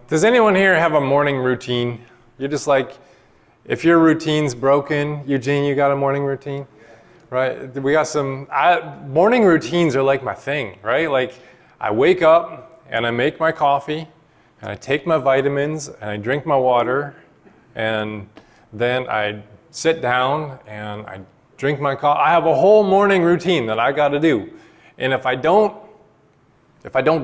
Does anyone here have a morning routine? You're just like, if your routine's broken, Eugene, you got a morning routine? Right? We got some, morning routines are like my thing, right? Like, I wake up and I make my coffee and I take my vitamins and I drink my water and then I sit down and I drink my coffee. I have a whole morning routine that I got to do. And if I don't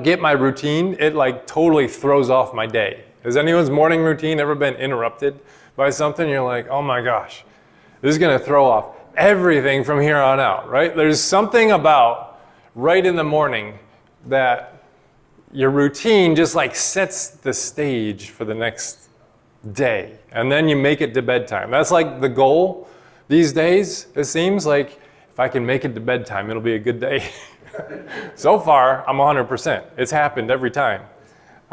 get my routine, it like totally throws off my day. Has anyone's morning routine ever been interrupted by something? You're like, oh my gosh, this is going to throw off everything from here on out, right? There's something about right in the morning that your routine just like sets the stage for the next day. And then you make it to bedtime. That's like the goal these days. It seems like if I can make it to bedtime, it'll be a good day. So far, I'm 100%. It's happened every time.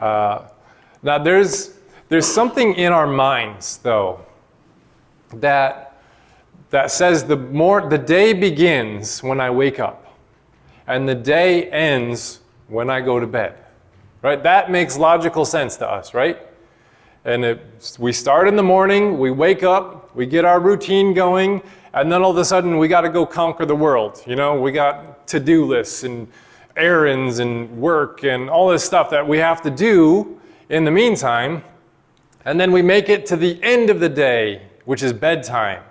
Now, there's something in our minds, though, that says the day begins when I wake up, and the day ends when I go to bed. Right? That makes logical sense to us, right? And we start in the morning, we wake up, we get our routine going, and then all of a sudden we got to go conquer the world. You know, we got to-do lists and errands and work and all this stuff that we have to do in the meantime. And then we make it to the end of the day, which is bedtime.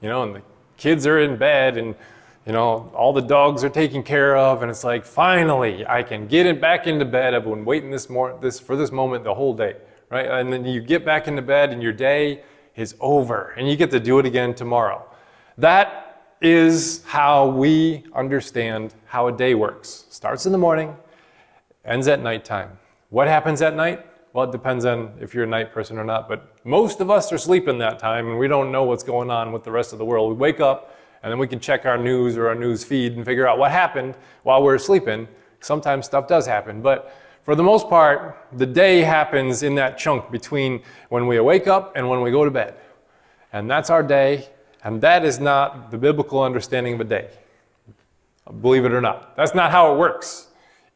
You know, and the kids are in bed and, you know, all the dogs are taken care of. And it's like, finally, I can get it back into bed. I've been waiting for this moment the whole day, right? And then you get back into bed and your day is over and you get to do it again tomorrow. That is how we understand how a day works. Starts in the morning, ends at nighttime. What happens at night? Well, it depends on if you're a night person or not, but most of us are sleeping that time and we don't know what's going on with the rest of the world. We wake up and then we can check our news or our news feed and figure out what happened while we're sleeping. Sometimes stuff does happen, but for the most part, the day happens in that chunk between when we wake up and when we go to bed. And that's our day. And that is not the biblical understanding of a day. Believe it or not. That's not how it works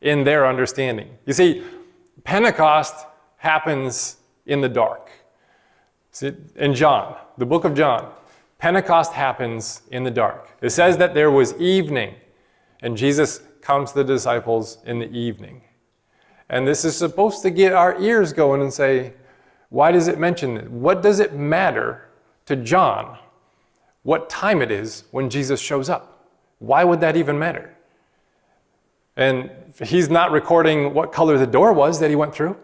in their understanding. You see, Pentecost happens in the dark. See, in John, the book of John, Pentecost happens in the dark. It says that there was evening, and Jesus comes to the disciples in the evening. And this is supposed to get our ears going and say, why does it mention it? What does it matter to John what time it is when Jesus shows up? Why would that even matter? And he's not recording what color the door was that he went through.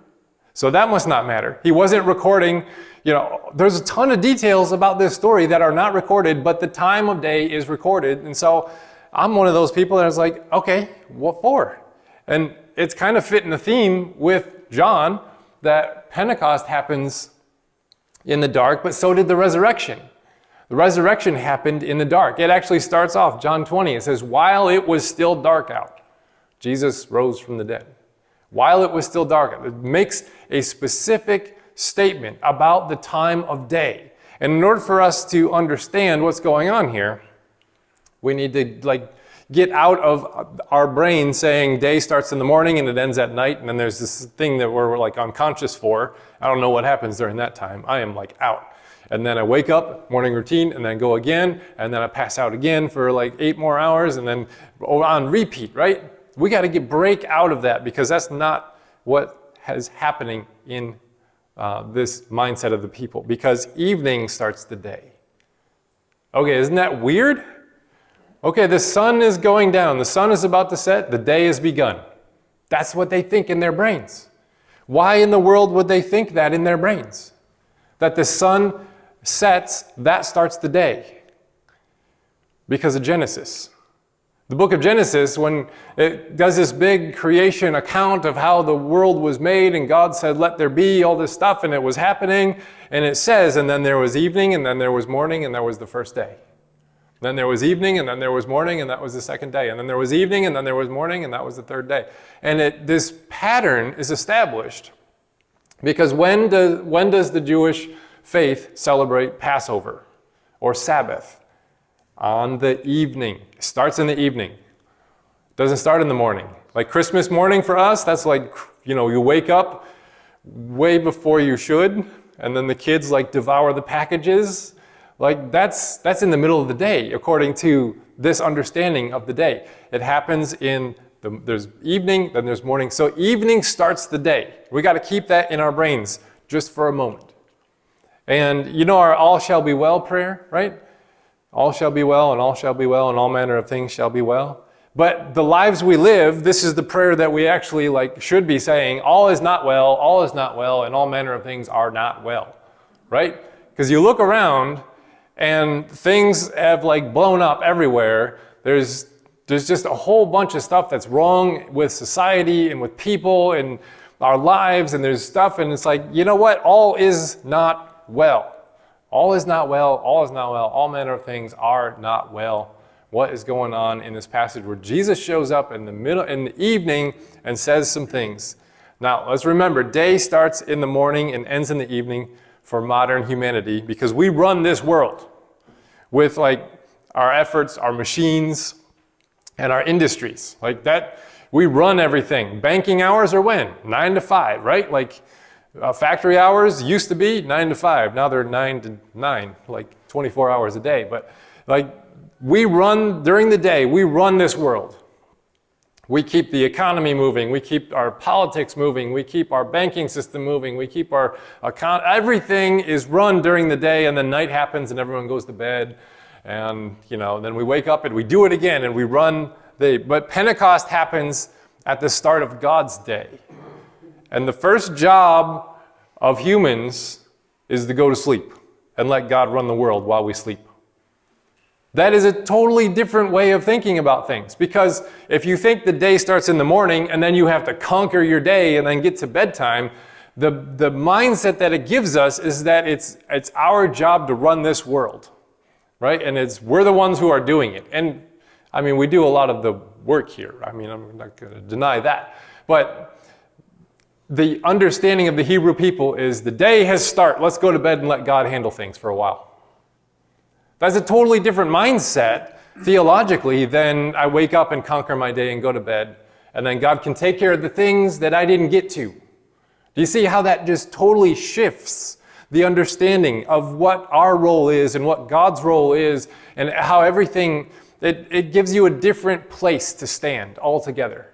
So that must not matter. He wasn't recording, you know, there's a ton of details about this story that are not recorded, but the time of day is recorded. And so I'm one of those people that is like, okay, what for? And it's kind of fitting the theme with John that Pentecost happens in the dark, but so did the resurrection. The resurrection happened in the dark. It actually starts off, John 20, it says, while it was still dark out, Jesus rose from the dead. While it was still dark out. It makes a specific statement about the time of day. And in order for us to understand what's going on here, we need to get out of our brain saying day starts in the morning and it ends at night, and then there's this thing that we're like unconscious for. I don't know what happens during that time. I am like out. And then I wake up, morning routine, and then go again, and then I pass out again for like 8 more hours, and then on repeat, right? We got to break out of that because that's not what is happening in this mindset of the people, because evening starts the day. Okay, isn't that weird? Okay, the sun is going down, the sun is about to set, the day has begun. That's what they think in their brains. Why in the world would they think that in their brains? That the sun sets, that starts the day. Because of Genesis. The book of Genesis, when it does this big creation account of how the world was made and God said, let there be, all this stuff, and it was happening, and it says, and then there was evening, and then there was morning, and that was the first day. Then there was evening, and then there was morning, and that was the second day. And then there was evening, and then there was morning, and that was the third day. And this pattern is established because when does the Jewish faith celebrate Passover or Sabbath? On the evening. It starts in the evening. It doesn't start in the morning. Like Christmas morning for us, that's like, you wake up way before you should, and then the kids like devour the packages. Like that's in the middle of the day, according to this understanding of the day. It happens there's evening, then there's morning. So evening starts the day. We got to keep that in our brains just for a moment. And you know our all shall be well prayer, right? All shall be well, and all shall be well, and all manner of things shall be well. But the lives we live, this is the prayer that we actually should be saying, all is not well, and all manner of things are not well, right? Because you look around and things have blown up everywhere. There's just a whole bunch of stuff that's wrong with society and with people and our lives, and there's stuff, and it's you know what? All is not well. All is not well, all is not well, all manner of things are not well. What is going on in this passage where Jesus shows up in the evening and says some things? Now, let's remember, day starts in the morning and ends in the evening for modern humanity, because we run this world with our efforts, our machines, and our industries. We run everything. Banking hours are when? 9 to 5, right? Factory hours used to be 9 to 5. Now they're 9 to 9, 24 hours a day. But we run, during the day, we run this world. We keep the economy moving. We keep our politics moving. We keep our banking system moving. We keep our account. Everything is run during the day, and then night happens and everyone goes to bed. And, then we wake up and we do it again and we run but Pentecost happens at the start of God's day. And the first job of humans is to go to sleep and let God run the world while we sleep. That is a totally different way of thinking about things, because if you think the day starts in the morning and then you have to conquer your day and then get to bedtime, the mindset that it gives us is that it's our job to run this world, right? And we're the ones who are doing it. And I mean, we do a lot of the work here. I mean, I'm not going to deny that. But the understanding of the Hebrew people is the day has started. Let's go to bed and let God handle things for a while. That's a totally different mindset theologically than I wake up and conquer my day and go to bed, and then God can take care of the things that I didn't get to. Do you see how that just totally shifts the understanding of what our role is and what God's role is, and how everything, it gives you a different place to stand altogether.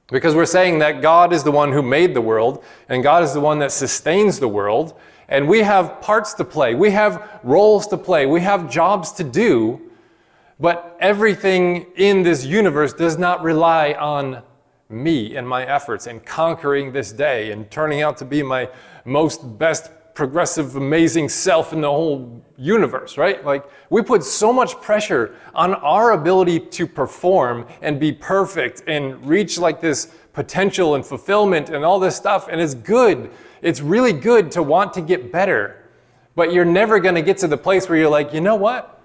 Because we're saying that God is the one who made the world, and God is the one that sustains the world, and we have parts to play, we have roles to play, we have jobs to do, but everything in this universe does not rely on me and my efforts in conquering this day and turning out to be my most best progressive, amazing self in the whole universe, right? We put so much pressure on our ability to perform and be perfect and reach this potential and fulfillment and all this stuff, and it's good. It's really good to want to get better, but you're never going to get to the place where you're you know what?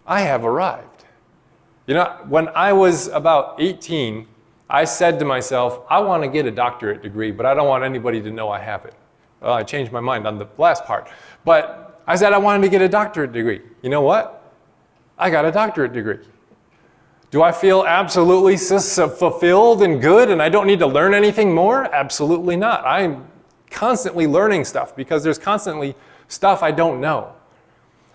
I have arrived. When I was about 18, I said to myself, I want to get a doctorate degree, but I don't want anybody to know I have it. Well, I changed my mind on the last part. But I said I wanted to get a doctorate degree. You know what? I got a doctorate degree. Do I feel absolutely fulfilled and good and I don't need to learn anything more? Absolutely not. I'm constantly learning stuff because there's constantly stuff I don't know.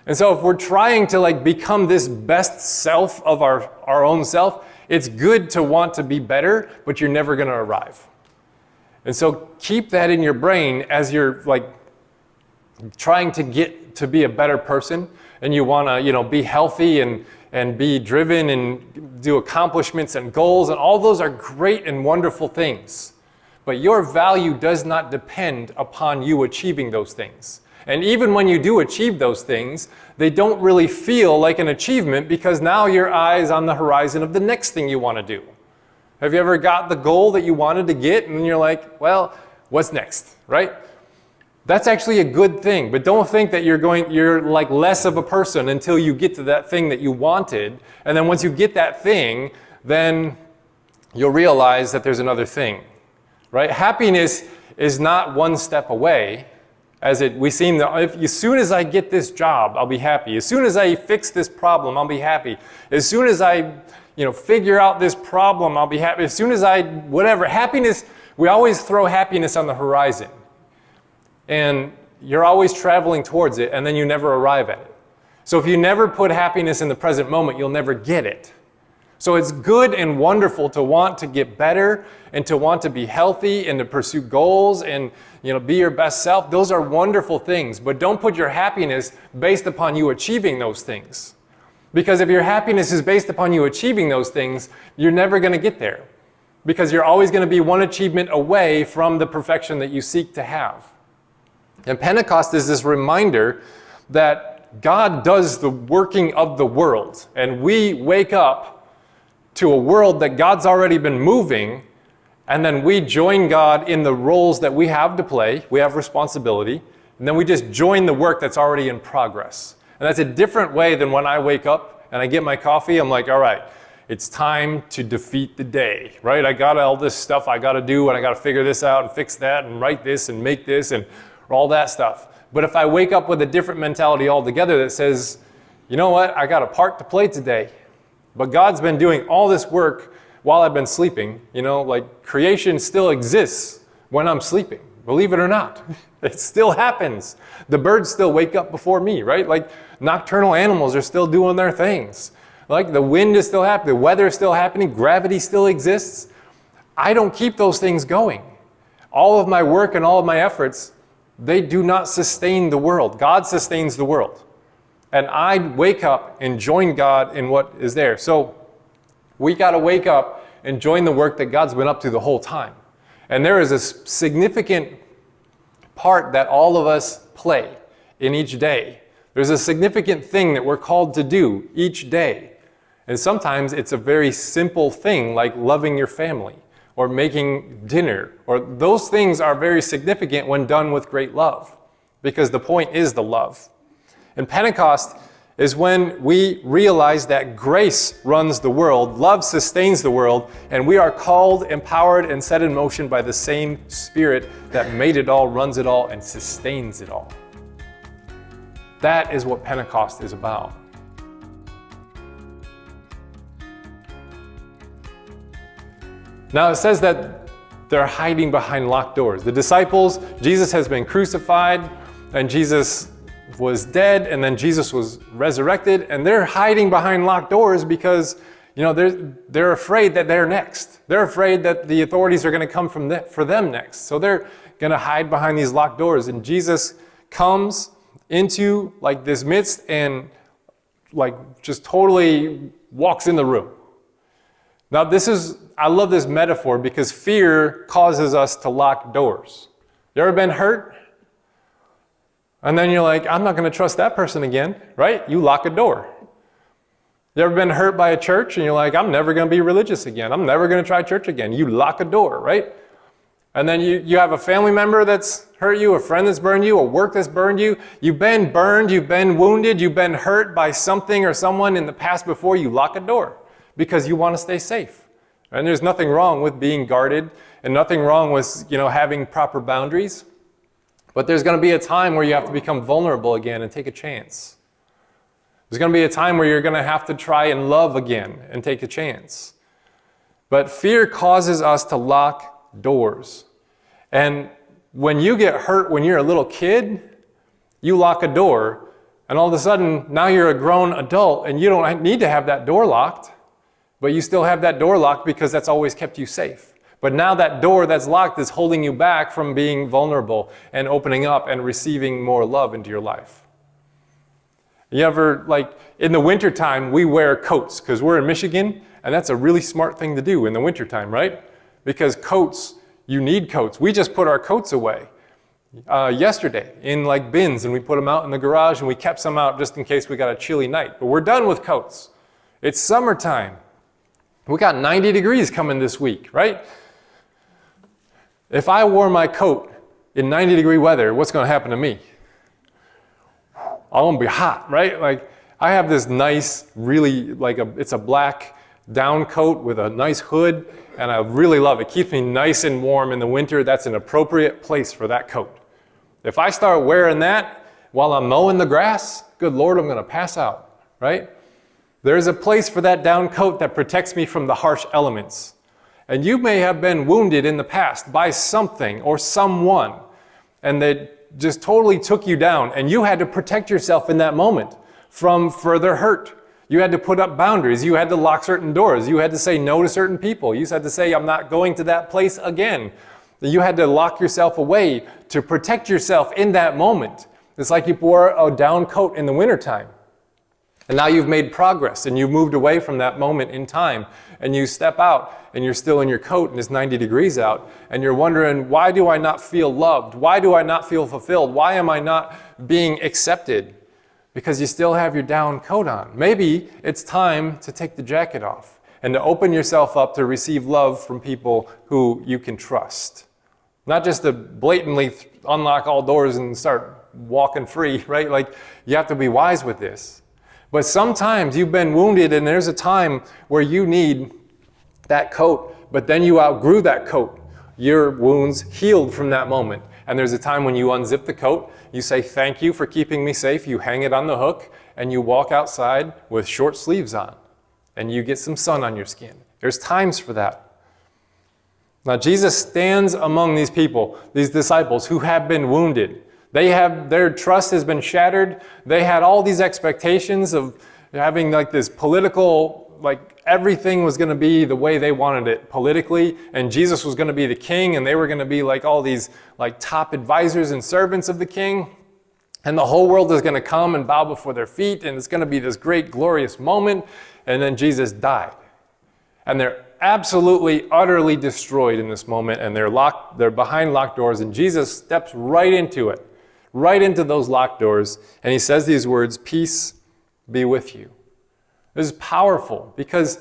And so if we're trying to become this best self of our own self, it's good to want to be better, but you're never going to arrive. And so keep that in your brain as you're trying to get to be a better person, and you want to be healthy and be driven and do accomplishments and goals, and all those are great and wonderful things. But your value does not depend upon you achieving those things. And even when you do achieve those things, they don't really feel like an achievement because now your eye's on the horizon of the next thing you want to do. Have you ever got the goal that you wanted to get and you're well, what's next, right? That's actually a good thing, but don't think that you're less of a person until you get to that thing that you wanted. And then once you get that thing, then you'll realize that there's another thing, right? Happiness is not one step away. As soon as I get this job, I'll be happy. As soon as I fix this problem, I'll be happy. As soon as I figure out this problem, I'll be happy. As soon as happiness, we always throw happiness on the horizon. and you're always traveling towards it, and then you never arrive at it. So if you never put happiness in the present moment, you'll never get it. So it's good and wonderful to want to get better and to want to be healthy and to pursue goals and be your best self. Those are wonderful things, but don't put your happiness based upon you achieving those things. Because if your happiness is based upon you achieving those things, you're never going to get there. Because you're always going to be one achievement away from the perfection that you seek to have. And Pentecost is this reminder that God does the working of the world. And we wake up to a world that God's already been moving, and then we join God in the roles that we have to play. We have responsibility, and then we just join the work that's already in progress. And that's a different way than when I wake up and I get my coffee. I'm like, all right, it's time to defeat the day, right? I got all this stuff I got to do, and I got to figure this out and fix that and write this and make this and all that stuff. But if I wake up with a different mentality altogether that says, you know what, I got a part to play today. But God's been doing all this work while I've been sleeping. Like creation still exists when I'm sleeping. Believe it or not. It still happens. The birds still wake up before me, right? Like nocturnal animals are still doing their things. Like the wind is still happening. The weather is still happening. Gravity still exists. I don't keep those things going. All of my work and all of my efforts, they do not sustain the world. God sustains the world. And I wake up and join God in what is there. So we got to wake up and join the work that God's been up to the whole time. And there is a significant part that all of us play in each day. There's a significant thing that we're called to do each day. And sometimes it's a very simple thing like loving your family or making dinner. Or those things are very significant when done with great love, because the point is the love. And Pentecost is when we realize that grace runs the world, love sustains the world, and we are called, empowered, and set in motion by the same Spirit that made it all, runs it all, and sustains it all. That is what Pentecost is about. Now it says that they're hiding behind locked doors. The disciples, Jesus has been crucified, and Jesus was dead, and then Jesus was resurrected, and they're hiding behind locked doors because they're afraid that they're next. They're afraid that the authorities are going to come for them next. So they're going to hide behind these locked doors, and Jesus comes into like this midst and like just totally walks in the room. Now I love this metaphor because fear causes us to lock doors. You ever been hurt? And then you're like, I'm not going to trust that person again, right? You lock a door. You ever been hurt by a church and you're like, I'm never going to be religious again. I'm never going to try church again. You lock a door, right? And then you have a family member that's hurt you, a friend that's burned you, a work that's burned you. You've been burned, you've been wounded, you've been hurt by something or someone in the past before. You lock a door because you want to stay safe. And there's nothing wrong with being guarded and nothing wrong with, having proper boundaries. But there's going to be a time where you have to become vulnerable again and take a chance. There's going to be a time where you're going to have to try and love again and take a chance. But fear causes us to lock doors. And when you get hurt when you're a little kid, you lock a door, and all of a sudden, now you're a grown adult, and you don't need to have that door locked, but you still have that door locked because that's always kept you safe. But now that door that's locked is holding you back from being vulnerable and opening up and receiving more love into your life. You ever, in the wintertime, we wear coats because we're in Michigan, and that's a really smart thing to do in the wintertime, right? Because coats, you need coats. We just put our coats away yesterday in bins, and we put them out in the garage, and we kept some out just in case we got a chilly night. But we're done with coats. It's summertime. We got 90 degrees coming this week, right? If I wore my coat in 90-degree weather, what's going to happen to me? I'm going to be hot, right? I have this nice, really, it's a black down coat with a nice hood, and I really love it. It keeps me nice and warm in the winter. That's an appropriate place for that coat. If I start wearing that while I'm mowing the grass, good Lord, I'm going to pass out, right? There's a place for that down coat that protects me from the harsh elements. And you may have been wounded in the past by something or someone, and that just totally took you down, and you had to protect yourself in that moment from further hurt. You had to put up boundaries. You had to lock certain doors. You had to say no to certain people. You had to say, I'm not going to that place again. You had to lock yourself away to protect yourself in that moment. It's like you wore a down coat in the wintertime. And now you've made progress and you've moved away from that moment in time. And you step out and you're still in your coat and it's 90 degrees out. And you're wondering, why do I not feel loved? Why do I not feel fulfilled? Why am I not being accepted? Because you still have your down coat on. Maybe it's time to take the jacket off and to open yourself up to receive love from people who you can trust. Not just to blatantly unlock all doors and start walking free, right? Like, you have to be wise with this. But sometimes you've been wounded and there's a time where you need that coat, but then you outgrew that coat. Your wounds healed from that moment. And there's a time when you unzip the coat, you say, thank you for keeping me safe, you hang it on the hook, and you walk outside with short sleeves on, and you get some sun on your skin. There's times for that. Now, Jesus stands among these people, these disciples who have been wounded. Their trust has been shattered. They had all these expectations of having like this political, like everything was going to be the way they wanted it politically, and Jesus was going to be the king, and they were going to be like all these like top advisors and servants of the king, and the whole world is going to come and bow before their feet, and it's going to be this great glorious moment. And then Jesus died, and they're absolutely utterly destroyed in this moment, and they're behind locked doors, and Jesus steps right into it, right into those locked doors, and he says these words, peace be with you. This is powerful because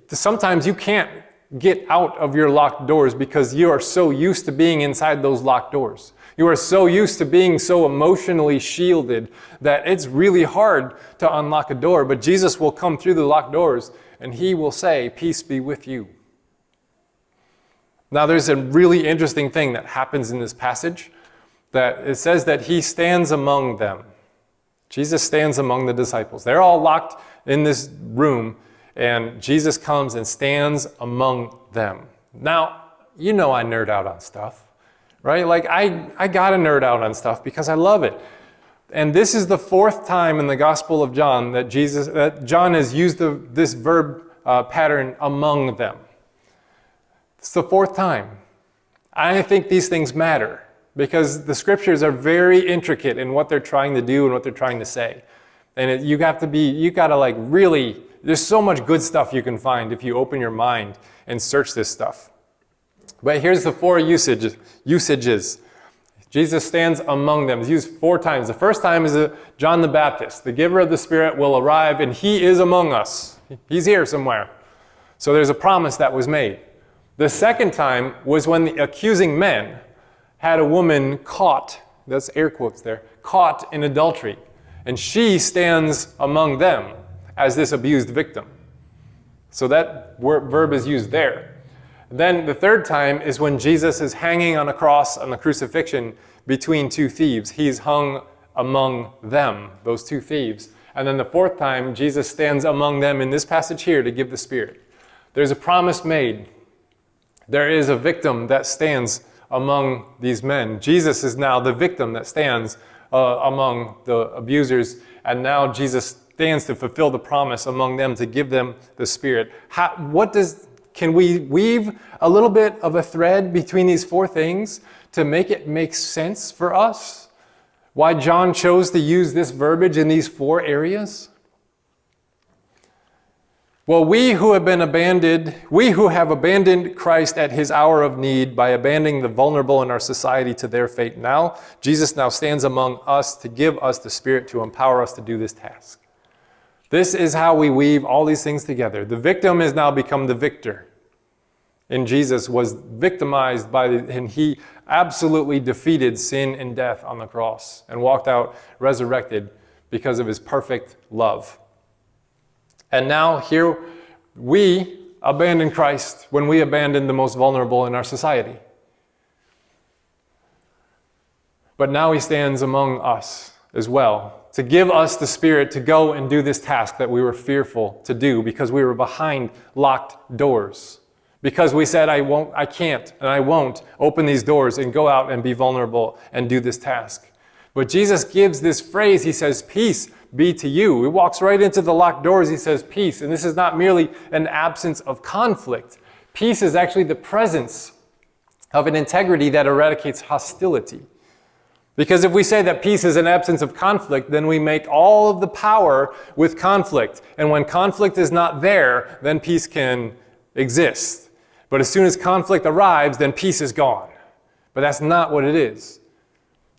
sometimes you can't get out of your locked doors because you are so used to being inside those locked doors. You are so used to being so emotionally shielded that it's really hard to unlock a door. But Jesus will come through the locked doors and he will say, peace be with you. Now there's a really interesting thing that happens in this passage, that it says that he stands among them. Jesus stands among the disciples. They're all locked in this room, and Jesus comes and stands among them. Now, you know I nerd out on stuff, right? Like I gotta nerd out on stuff because I love it. And this is the fourth time in the Gospel of John that John has used this verb pattern, among them. It's the fourth time. I think these things matter, because the scriptures are very intricate in what they're trying to do and what they're trying to say. And you gotta like really, there's so much good stuff you can find if you open your mind and search this stuff. But here's the four usages. Jesus stands among them. It's used four times. The first time is John the Baptist. The giver of the Spirit will arrive and he is among us. He's here somewhere. So there's a promise that was made. The second time was when the accusing men had a woman caught, that's air quotes there, caught in adultery. And she stands among them as this abused victim. So that verb is used there. Then the third time is when Jesus is hanging on a cross on the crucifixion between two thieves. He's hung among them, those two thieves. And then the fourth time, Jesus stands among them in this passage here to give the Spirit. There's a promise made. There is a victim that stands among these men. Jesus is now the victim that stands among the abusers, and now Jesus stands to fulfill the promise among them to give them the Spirit. Can we weave a little bit of a thread between these four things to make it make sense for us? Why John chose to use this verbiage in these four areas? Well, we who have abandoned Christ at his hour of need by abandoning the vulnerable in our society to their fate now, Jesus now stands among us to give us the Spirit to empower us to do this task. This is how we weave all these things together. The victim has now become the victor. And Jesus was victimized and he absolutely defeated sin and death on the cross and walked out resurrected because of his perfect love. And now here we abandon Christ when we abandon the most vulnerable in our society. But now he stands among us as well to give us the Spirit to go and do this task that we were fearful to do because we were behind locked doors, Because we said, I can't, and I won't open these doors and go out and be vulnerable and do this task. But Jesus gives this phrase, he says, peace be to you. He walks right into the locked doors, he says, peace. And this is not merely an absence of conflict. Peace is actually the presence of an integrity that eradicates hostility. Because if we say that peace is an absence of conflict, then we make all of the power with conflict. And when conflict is not there, then peace can exist. But as soon as conflict arrives, then peace is gone. But that's not what it is.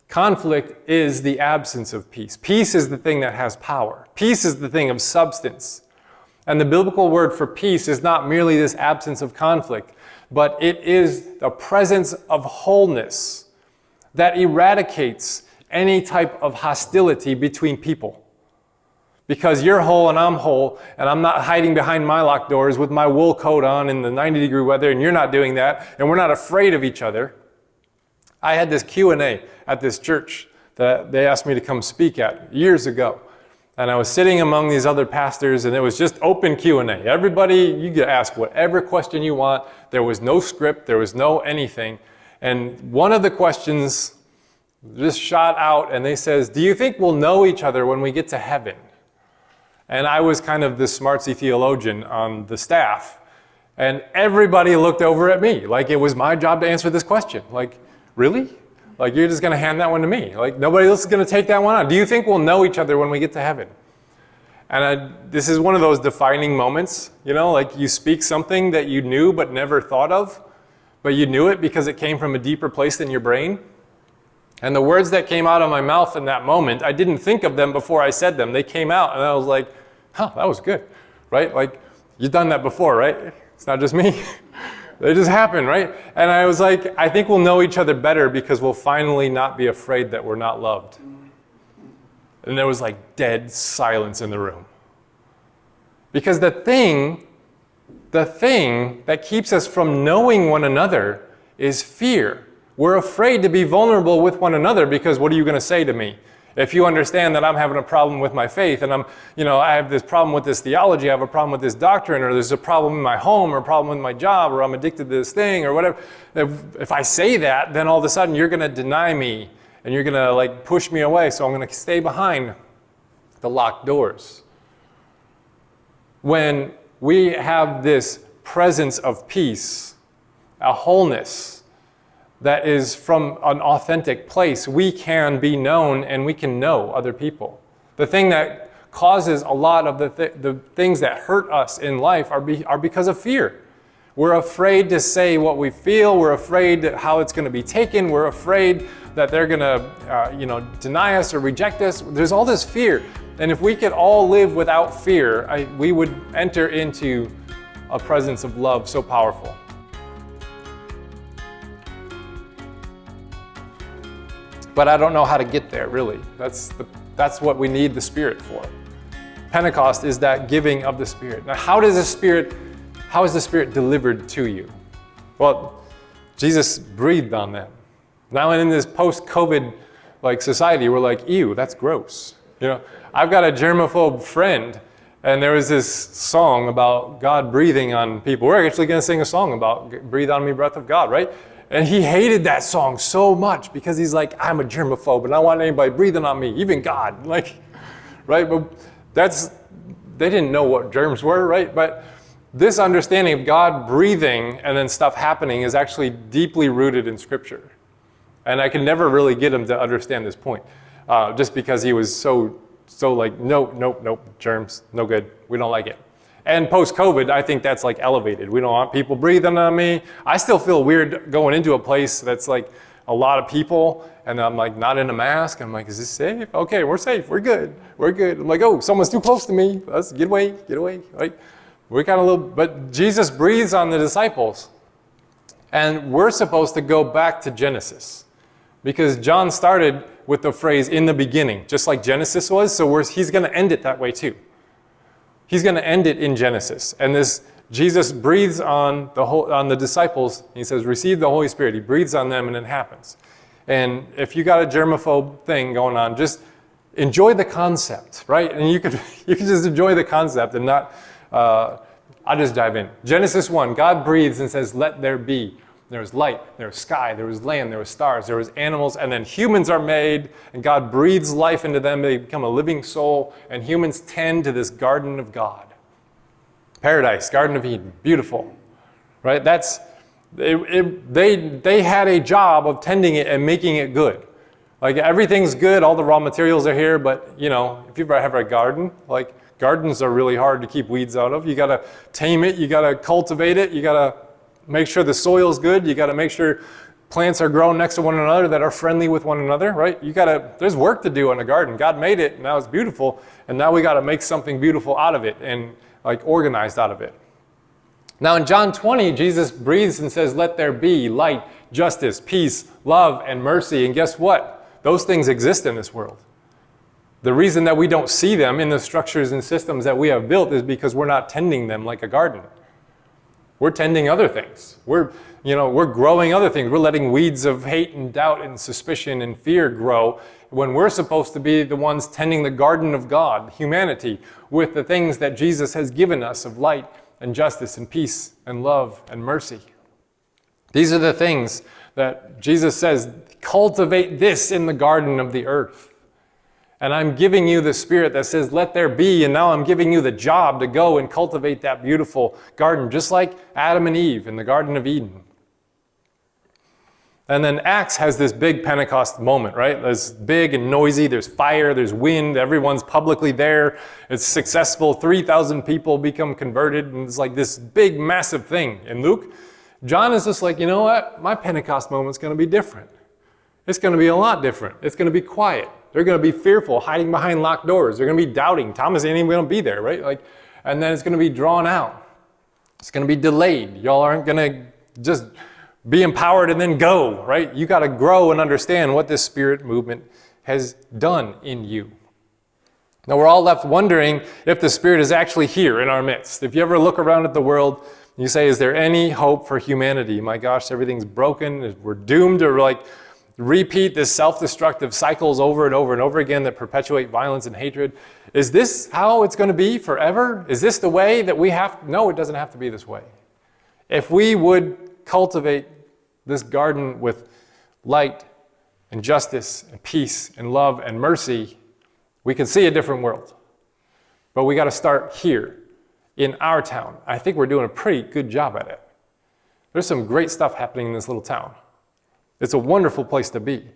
Conflict is the absence of peace. Peace is the thing that has power. Peace is the thing of substance. And the biblical word for peace is not merely this absence of conflict, but it is the presence of wholeness that eradicates any type of hostility between people. Because you're whole and I'm whole, and I'm not hiding behind my locked doors with my wool coat on in the 90-degree weather, and you're not doing that, and we're not afraid of each other. I had this Q&A at this church that they asked me to come speak at years ago. And I was sitting among these other pastors, and it was just open Q&A. Everybody, you could ask whatever question you want. There was no script, there was no anything. And one of the questions just shot out, and they says, do you think we'll know each other when we get to heaven? And I was kind of the smartsy theologian on the staff. And everybody looked over at me like it was my job to answer this question. Like, really? Like, you're just going to hand that one to me? Like, nobody else is going to take that one on? Do you think we'll know each other when we get to heaven? And this is one of those defining moments, you know, like you speak something that you knew but never thought of, but you knew it because it came from a deeper place than your brain. And the words that came out of my mouth in that moment, I didn't think of them before I said them. They came out, and I was like, huh, that was good, right? Like, you've done that before, right? It's not just me. They just happen, right? And I was like, I think we'll know each other better because we'll finally not be afraid that we're not loved. And there was like dead silence in the room. Because the thing that keeps us from knowing one another is fear. We're afraid to be vulnerable with one another because what are you going to say to me? If you understand that I'm having a problem with my faith and I have this problem with this theology, I have a problem with this doctrine, or there's a problem in my home, or a problem with my job, or I'm addicted to this thing, or whatever. If I say that, then all of a sudden you're going to deny me and you're going to like push me away. So I'm going to stay behind the locked doors. When we have this presence of peace, a wholeness, that is from an authentic place, we can be known and we can know other people. The thing that causes a lot of the things that hurt us in life are because of fear. We're afraid to say what we feel. We're afraid how it's going to be taken. We're afraid that they're going to deny us or reject us. There's all this fear. And if we could all live without fear, we would enter into a presence of love so powerful. But I don't know how to get there, really. That's what we need the Spirit for. Pentecost is that giving of the Spirit. Now, how is the Spirit delivered to you? Well, Jesus breathed on them. Now in this post-COVID society, we're like, ew, that's gross. I've got a germaphobe friend, and there was this song about God breathing on people. We're actually going to sing a song about breathe on me, breath of God, right? And he hated that song so much because he's like, I'm a germaphobe and I don't want anybody breathing on me, even God, right? But they didn't know what germs were, right? But this understanding of God breathing and then stuff happening is actually deeply rooted in Scripture. And I can never really get him to understand this point, just because he was so like, nope, germs, no good, we don't like it. And post-COVID, I think that's elevated. We don't want people breathing on me. I still feel weird going into a place that's like a lot of people, and I'm like not in a mask. I'm like, is this safe? Okay, we're safe. We're good. I'm like, oh, someone's too close to me. Let's get away. Right? We're kind of a little, but Jesus breathes on the disciples, and we're supposed to go back to Genesis, because John started with the phrase "in the beginning," just like Genesis was. So he's going to end it that way too. He's going to end it in Genesis. And this Jesus breathes on the disciples. He says, receive the Holy Spirit. He breathes on them and it happens. And if you got a germaphobe thing going on, just enjoy the concept, right? And you can just enjoy the concept and not, I'll just dive in. Genesis 1, God breathes and says, let there be. There was light, there was sky, there was land, there was stars, there was animals, and then humans are made, and God breathes life into them. They become a living soul, and humans tend to this garden of God. Paradise, Garden of Eden, beautiful, right? They had a job of tending it and making it good. Like everything's good, all the raw materials are here, but if you ever have a garden, like gardens are really hard to keep weeds out of. You gotta tame it, you gotta cultivate it, you gotta make sure the soil's good, you gotta make sure plants are grown next to one another that are friendly with one another, right? There's work to do in a garden. God made it, now it's beautiful, and now we gotta make something beautiful out of it and like organized out of it. Now in John 20, Jesus breathes and says, let there be light, justice, peace, love, and mercy. And guess what? Those things exist in this world. The reason that we don't see them in the structures and systems that we have built is because we're not tending them like a garden. We're tending other things. We're growing other things. We're letting weeds of hate and doubt and suspicion and fear grow when we're supposed to be the ones tending the garden of God, humanity, with the things that Jesus has given us of light and justice and peace and love and mercy. These are the things that Jesus says, cultivate this in the garden of the earth. And I'm giving you the Spirit that says, let there be, and now I'm giving you the job to go and cultivate that beautiful garden, just like Adam and Eve in the Garden of Eden. And then Acts has this big Pentecost moment, right? It's big and noisy, there's fire, there's wind, everyone's publicly there, it's successful, 3,000 people become converted, and it's like this big, massive thing. In Luke, John is just like, you know what? My Pentecost moment's going to be different. It's going to be a lot different. It's going to be quiet. They're going to be fearful, hiding behind locked doors. They're going to be doubting. Thomas ain't even going to be there, right? And then it's going to be drawn out. It's going to be delayed. Y'all aren't going to just be empowered and then go, right? You got to grow and understand what this Spirit movement has done in you. Now we're all left wondering if the Spirit is actually here in our midst. If you ever look around at the world, you say, is there any hope for humanity? My gosh, everything's broken. We're doomed to repeat this self-destructive cycles over and over and over again that perpetuate violence and hatred. Is this how it's going to be forever? Is this the way that we have? No, it doesn't have to be this way. If we would cultivate this garden with light and justice and peace and love and mercy, we can see a different world. But we got to start here in our town. I think we're doing a pretty good job at it. There's some great stuff happening in this little town. It's a wonderful place to be.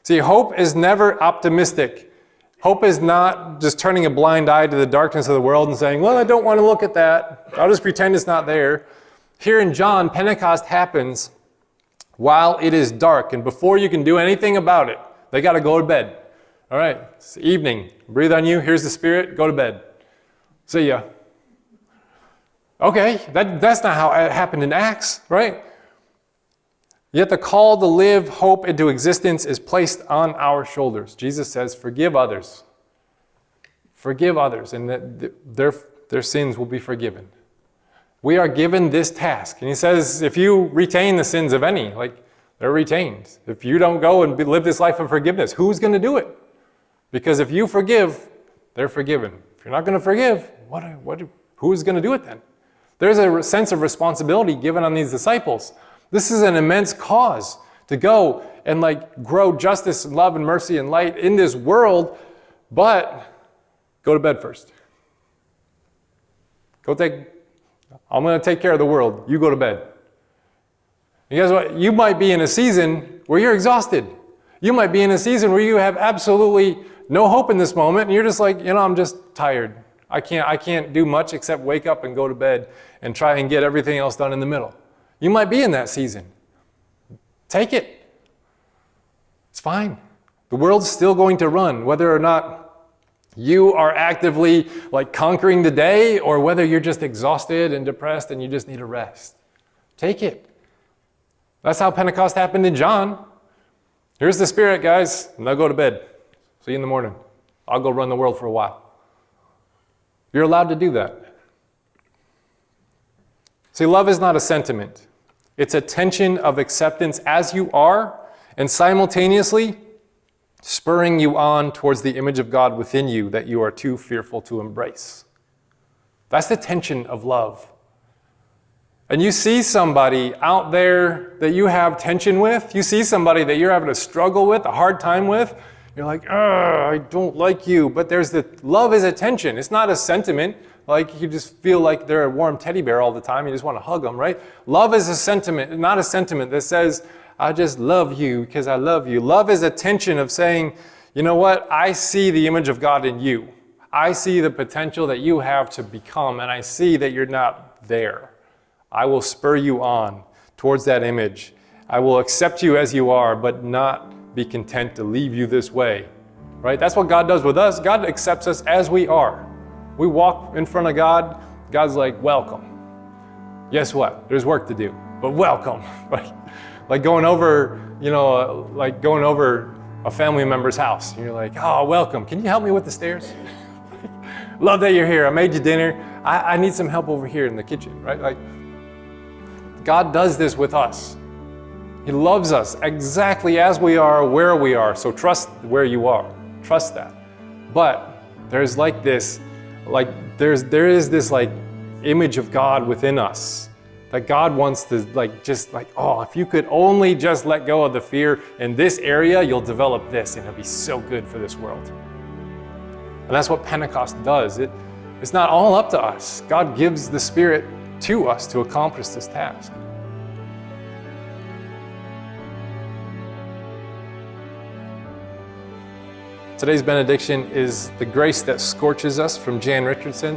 See, hope is never optimistic. Hope is not just turning a blind eye to the darkness of the world and saying, well, I don't want to look at that. I'll just pretend it's not there. Here in John, Pentecost happens while it is dark, and before you can do anything about it, they got to go to bed. All right, it's evening. Breathe on you. Here's the Spirit. Go to bed. See ya. Okay, that's not how it happened in Acts, right? Yet the call to live hope into existence is placed on our shoulders. Jesus says, forgive others. Forgive others, and that their sins will be forgiven. We are given this task. And he says, if you retain the sins of any, they're retained. If you don't go and live this life of forgiveness, who's going to do it? Because if you forgive, they're forgiven. If you're not going to forgive, who's going to do it then? There's a sense of responsibility given on these disciples. This is an immense cause to go and grow justice and love and mercy and light in this world, but go to bed first. I'm going to take care of the world. You go to bed. And guess what? You might be in a season where you're exhausted. You might be in a season where you have absolutely no hope in this moment, and you're just like, I'm just tired. I can't do much except wake up and go to bed and try and get everything else done in the middle. You might be in that season. Take it. It's fine. The world's still going to run, whether or not you are actively conquering the day or whether you're just exhausted and depressed and you just need a rest. Take it. That's how Pentecost happened in John. Here's the Spirit, guys. Now go to bed. See you in the morning. I'll go run the world for a while. You're allowed to do that. See, love is not a sentiment. It's a tension of acceptance as you are and simultaneously spurring you on towards the image of God within you that you are too fearful to embrace. That's the tension of love. and you see somebody out there that you have tension with, you see somebody that you're having a struggle with, a hard time with, you're like, I don't like you. But love is a tension. It's not a sentiment. Like you just feel like they're a warm teddy bear all the time. You just want to hug them, right? Love is a sentiment, not a sentiment that says, I just love you because I love you. Love is a tension of saying, you know what? I see the image of God in you. I see the potential that you have to become, and I see that you're not there. I will spur you on towards that image. I will accept you as you are, but not be content to leave you this way, right? That's what God does with us. God accepts us as we are. We walk in front of God. God's like, welcome. Guess what? There's work to do, but welcome. Like going over, like going over a family member's house. And you're like, oh, welcome. Can you help me with the stairs? Love that you're here. I made you dinner. I need some help over here in the kitchen, right? Like God does this with us. He loves us exactly as we are, where we are. So trust where you are. Trust that. But there's like this, there is this image of God within us that God wants to if you could only just let go of the fear in this area, you'll develop this and it'll be so good for this world. And that's what Pentecost does. It's not all up to us. God gives the Spirit to us to accomplish this task. Today's benediction is The Grace That Scorches Us from Jan Richardson.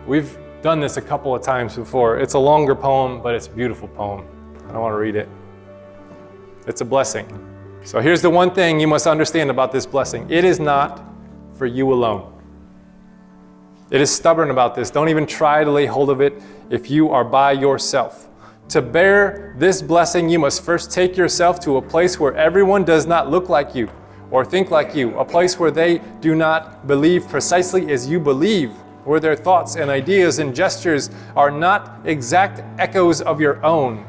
We've done this a couple of times before. It's a longer poem, but it's a beautiful poem. I want to read it. It's a blessing. So here's the one thing you must understand about this blessing. It is not for you alone. It is stubborn about this. Don't even try to lay hold of it if you are by yourself. To bear this blessing, you must first take yourself to a place where everyone does not look like you or think like you, a place where they do not believe precisely as you believe, where their thoughts and ideas and gestures are not exact echoes of your own.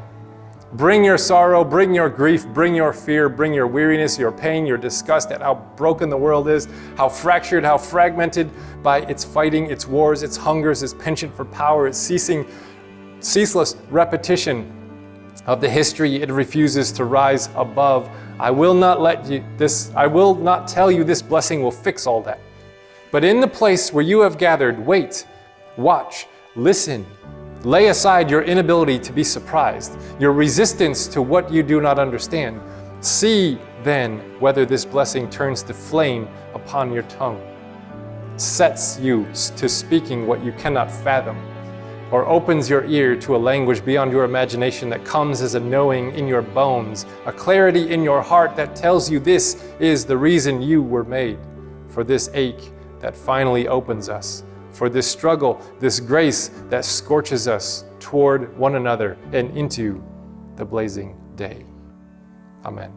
Bring your sorrow, bring your grief, bring your fear, bring your weariness, your pain, your disgust at how broken the world is, how fractured, how fragmented by its fighting, its wars, its hungers, its penchant for power, its ceaseless repetition of the history it refuses to rise above. I will not tell you this blessing will fix all that. But in the place where you have gathered, wait, watch, listen. Lay aside your inability to be surprised, your resistance to what you do not understand. See then whether this blessing turns to flame upon your tongue, sets you to speaking what you cannot fathom, or opens your ear to a language beyond your imagination that comes as a knowing in your bones, a clarity in your heart that tells you this is the reason you were made, for this ache that finally opens us, for this struggle, this grace that scorches us toward one another and into the blazing day. Amen.